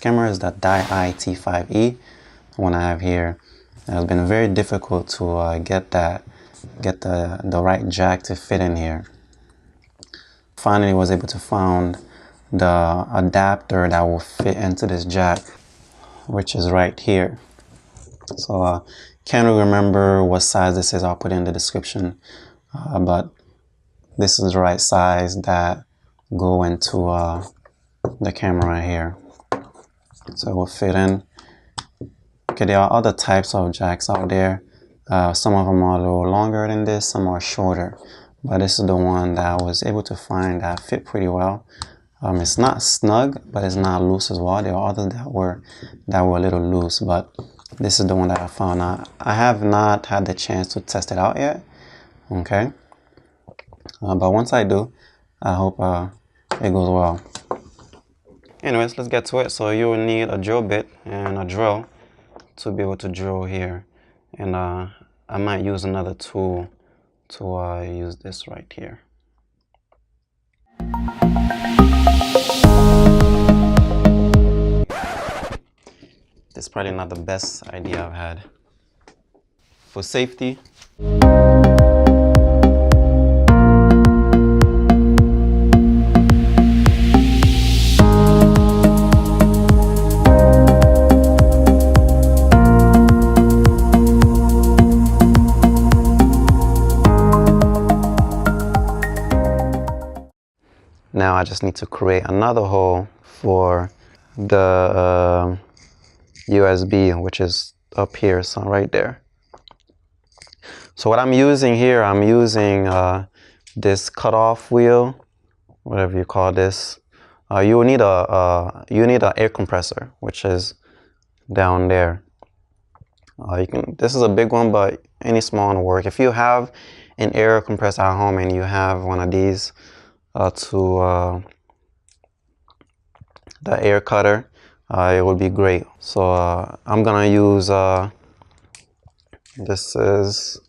camera is the ThiEye T5e, the one I have here. It has been very difficult to get the right jack to fit in here. Finally was able to find the adapter that will fit into this jack, which is right here. So can't really remember what size this is. I'll put it in the description, but this is the right size that go into the camera right here, so it will fit in. Okay, there are other types of jacks out there. Some of them are a little longer than this, some are shorter, but this is the one that I was able to find that fit pretty well. It's not snug, but it's not loose as well. There are others that were a little loose, but this is the one that I found. I have not had the chance to test it out yet. Okay, but once I do, I hope it goes well. Anyways, let's get to it. So you will need a drill bit and a drill to be able to drill here, and I might use another tool to use this right here. This is probably not the best idea I've had. For safety, now I just need to create another hole for the USB, which is up here, so right there. So what I'm using here, I'm using this cutoff wheel, whatever you call this. You will need an air compressor, which is down there. This is a big one, but any small one will work. If you have an air compressor at home and you have one of these the air cutter, it would be great. So I'm gonna use this is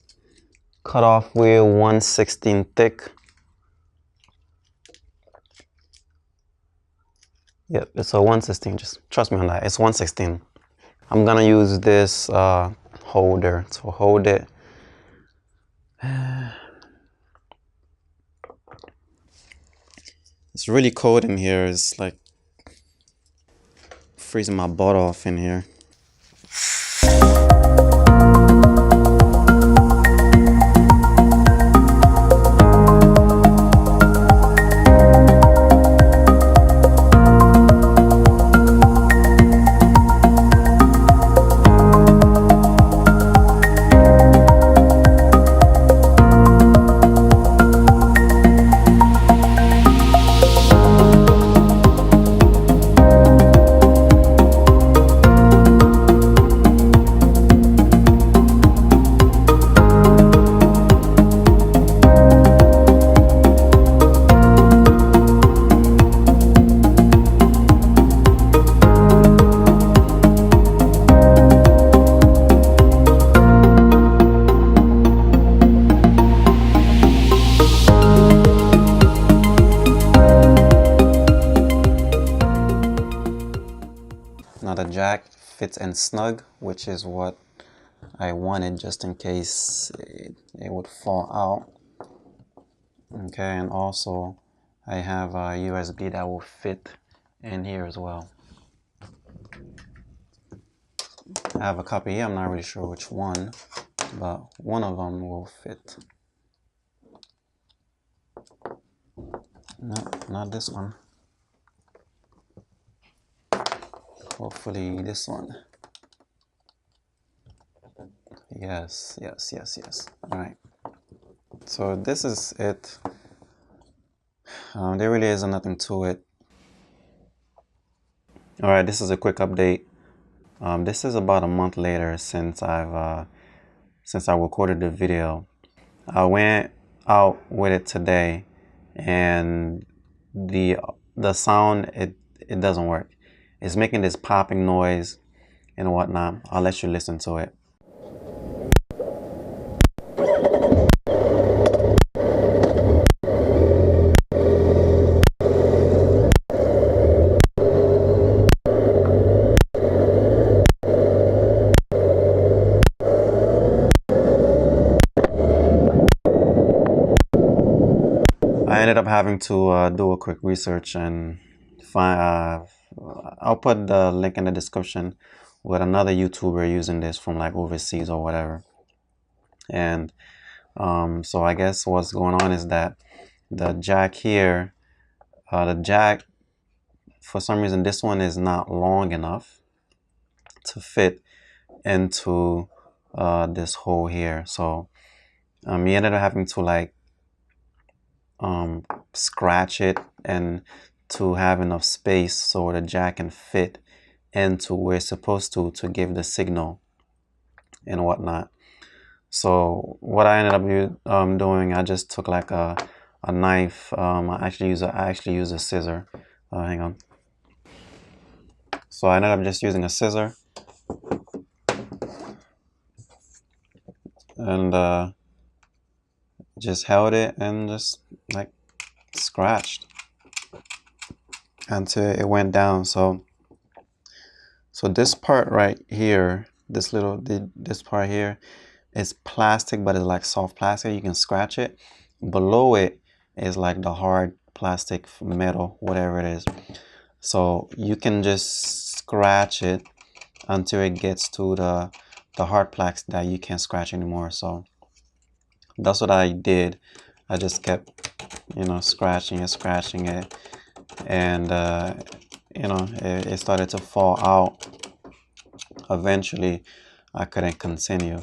cutoff wheel 1/16 thick. Yep, it's a 1/16. Just trust me on that. It's 1/16. I'm gonna use this holder to hold it. It's really cold in here. It's like freezing my butt off in here. Now the jack fits in snug, which is what I wanted, just in case it would fall out. Okay, and also I have a USB that will fit in here as well. I have a copy here, I'm not really sure which one, but one of them will fit. No, not this one. Hopefully this one. Yes. All right. So this is it. There really isn't nothing to it. All right, this is a quick update. This is about a month later since I recorded the video. I went out with it today, and the sound it doesn't work. It's making this popping noise and whatnot. I'll let you listen to it. I ended up having to do a quick research and find. I'll put the link in the description with another YouTuber using this from like overseas or whatever. And so I guess what's going on is that the jack here, the jack, for some reason, this one is not long enough to fit into this hole here. So he ended up having to like scratch it and to have enough space so the jack can fit into where it's supposed to give the signal and whatnot. So what I ended up doing, I just took like a knife. I actually use a scissor. Hang on. So I ended up just using a scissor and just held it and just like scratched until it went down. So this part right here, this part here is plastic, but it's like soft plastic. You can scratch it. Below it is like the hard plastic, metal, whatever it is. So you can just scratch it until it gets to the hard plastic that you can't scratch anymore. So that's what I did. I just kept, scratching it, and it started to fall out. Eventually, I couldn't continue.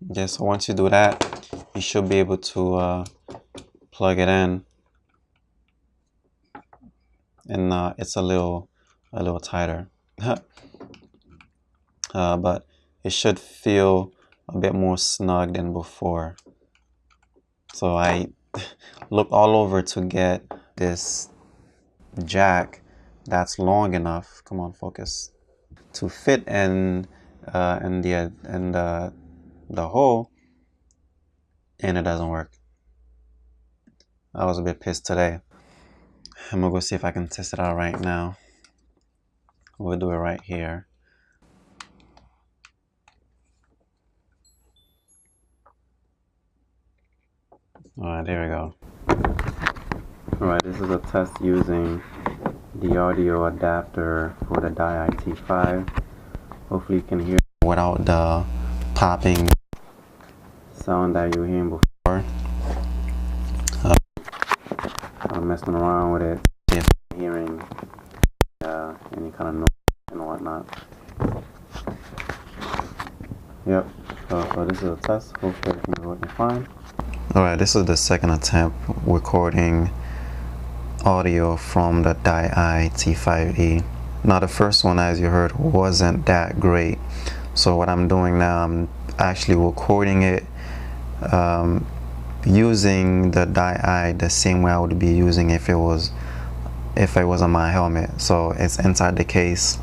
Yeah, so once you do that, you should be able to plug it in, and it's a little tighter, but it should feel a bit more snug than before. So I looked all over to get this jack that's long enough. Come on, focus. To fit in the hole, and it doesn't work. I was a bit pissed today. I'm gonna go see if I can test it out right now. We'll do it right here. Alright, there we go. Alright, this is a test using the audio adapter for the ThiEye T5e. Hopefully you can hear it without the popping sound that you were hearing before. I'm messing around with it, see if I'm hearing any kind of noise and whatnot. Yep, so this is a test. Hopefully everything's working fine. Alright, this is the second attempt recording audio from the ThiEye T5e. Now the first one, as you heard, wasn't that great. So what I'm doing now, I'm actually recording it using the ThiEye the same way I would be using if it was on my helmet. So it's inside the case.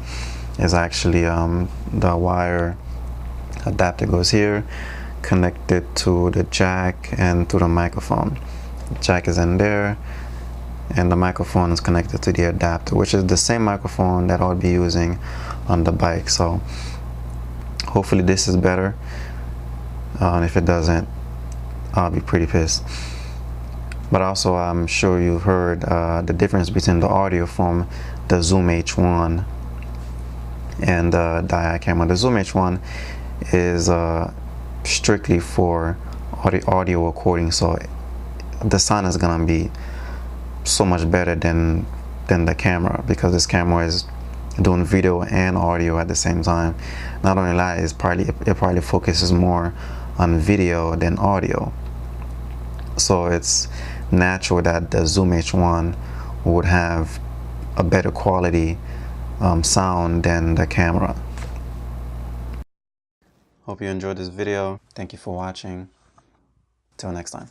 It's actually the wire adapter goes here, connected to the jack and to the microphone. The jack is in there, and the microphone is connected to the adapter, which is the same microphone that I'll be using on the bike. So hopefully this is better. If it doesn't, I'll be pretty pissed. But also, I'm sure you've heard the difference between the audio from the Zoom H1 and the ThiEye camera. The Zoom H1 is strictly for audio recording, so the sound is gonna be so much better than the camera, because this camera is doing video and audio at the same time. Not only that, it probably focuses more on video than audio. So it's natural that the Zoom H1 would have a better quality sound than the camera. Hope you enjoyed this video. Thank you for watching. Till next time.